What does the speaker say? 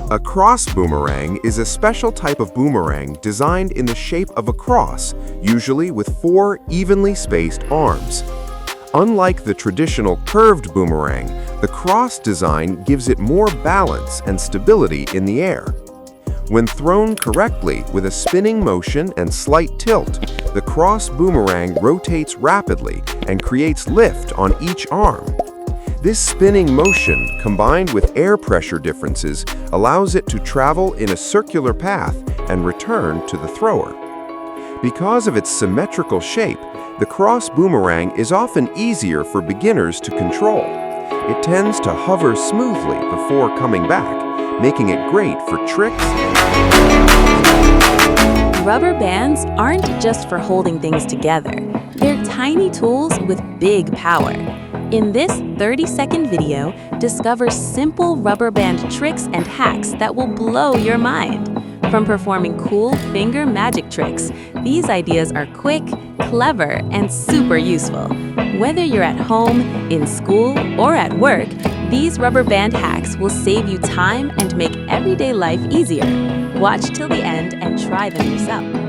A cross boomerang is a special type of boomerang designed in the shape of a cross, usually with 4 evenly spaced arms. Unlike the traditional curved boomerang, the cross design gives it more balance and stability in the air. When thrown correctly with a spinning motion and slight tilt, the cross boomerang rotates rapidly and creates lift on each arm. This spinning motion, combined with air pressure differences, allows it to travel in a circular path and return to the thrower. Because of its symmetrical shape, the cross boomerang is often easier for beginners to control. It tends to hover smoothly before coming back, making it great for tricks. Rubber bands aren't just for holding things together. They're tiny tools with big power. In this 30-second video, discover simple rubber band tricks and hacks that will blow your mind. From performing cool finger magic tricks, these ideas are quick, clever, and super useful. Whether you're at home, in school, or at work, these rubber band hacks will save you time and make everyday life easier. Watch till the end and try them yourself.